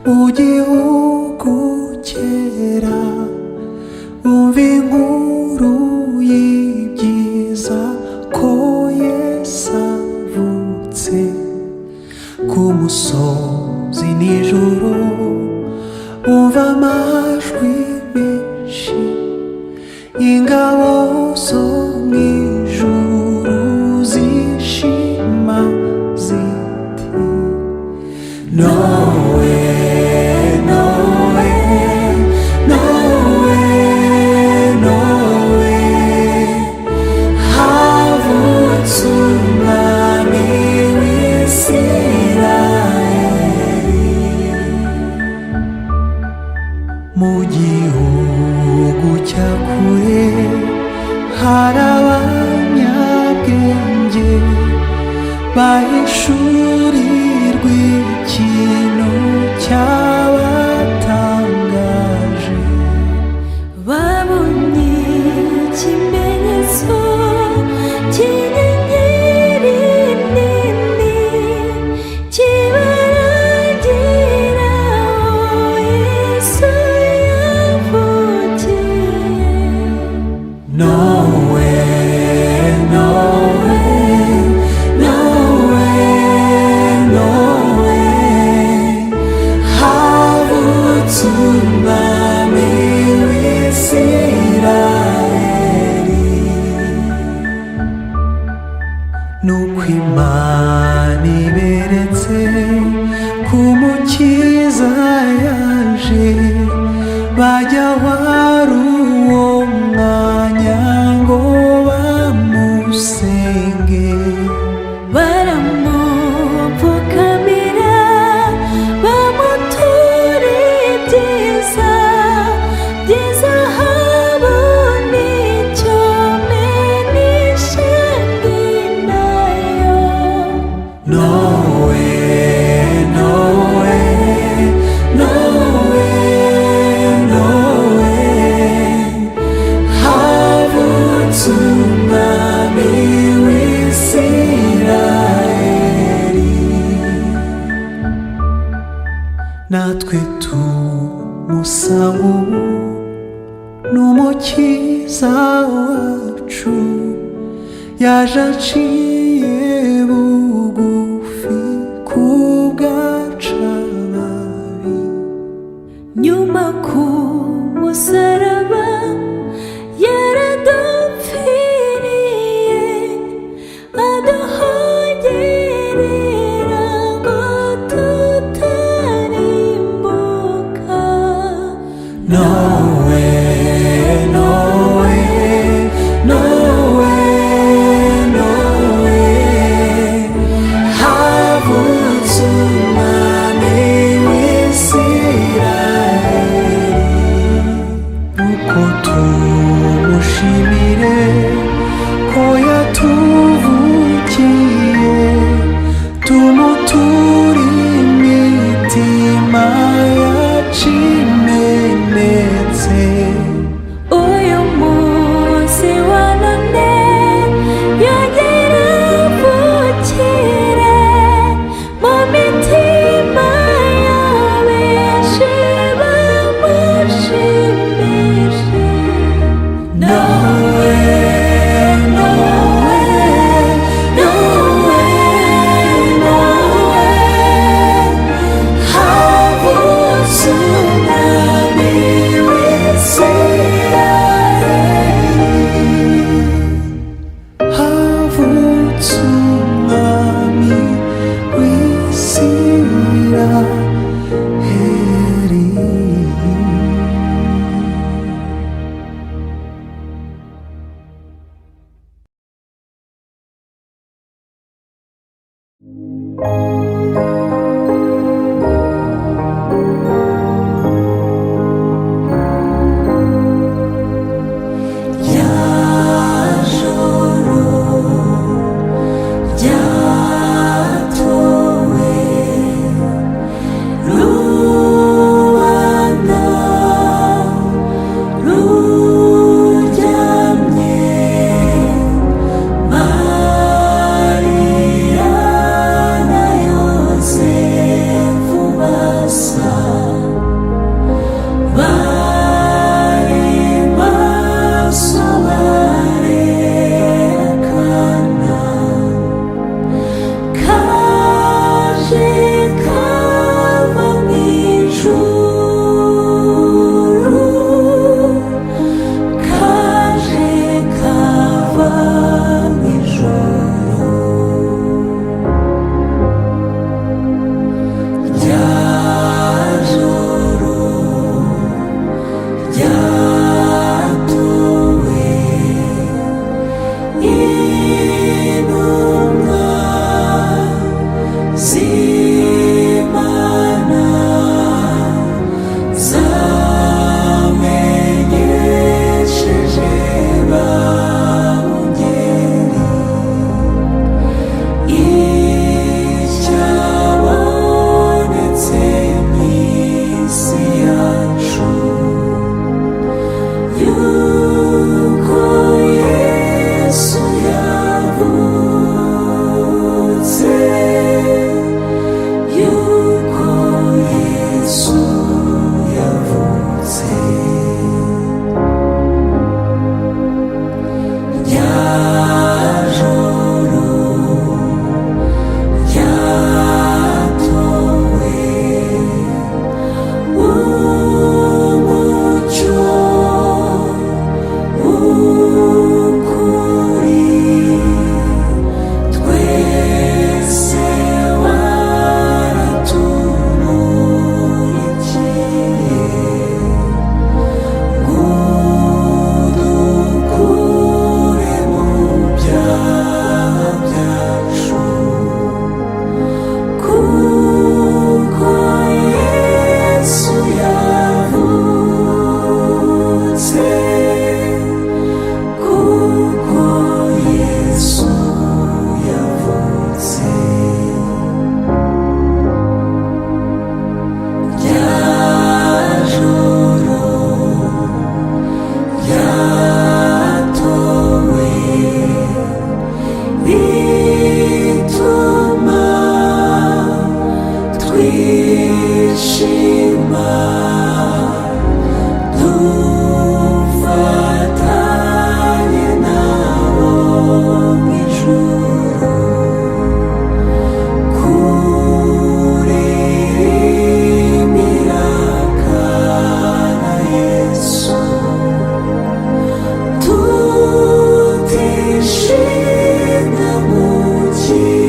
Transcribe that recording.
mu gihugu cyera, umva inkuru y'ibyiza ko Yesu avutse. Ku musozi nijoro umva amajwi menshi, ingabo zo mu ijuru zishima ziti Nowe, Nowe, Nowe, Nowe, havutse umwami w'Isirayeli. Mu gihugu cya kure hari abanyabwenge bahishurirwa ikintu cyabatangaje. Babonye ikimenyetso cy'inyenyeri nini kibarangira aho Yesu yavukiye. Nowe, Nowe, Nowe, Nowe, havutse umwami w'Isirayeli. Nuko Imana iberetse ko Umukiza yaje, bajya wari uwo mwanya ngo bamusenge. Baramupfukamira bamutura ibyiza by'izahabu n'icyome n'ishandi nayo. Nowe, Nowe, Nowe, Nowe, havutse umwami w'Isirayeli. Natwe tumusanga ubu n'Umukiza wacu, yaje aciye bugufi kubwacu ababi. Nyuma ku musaraba yaradupfiriye, aduhongerera ngo tutarimbuka. Nowe, Nowe, Nowe, Nowe, havutse umwami w'Isirayeli. Nuko tumushimire ko yatuvukiye, tumuture imitima yacu imenetse. twishima dufatanye nabo mu ijuru kuririmbira kana Yesu tutishimye mukiza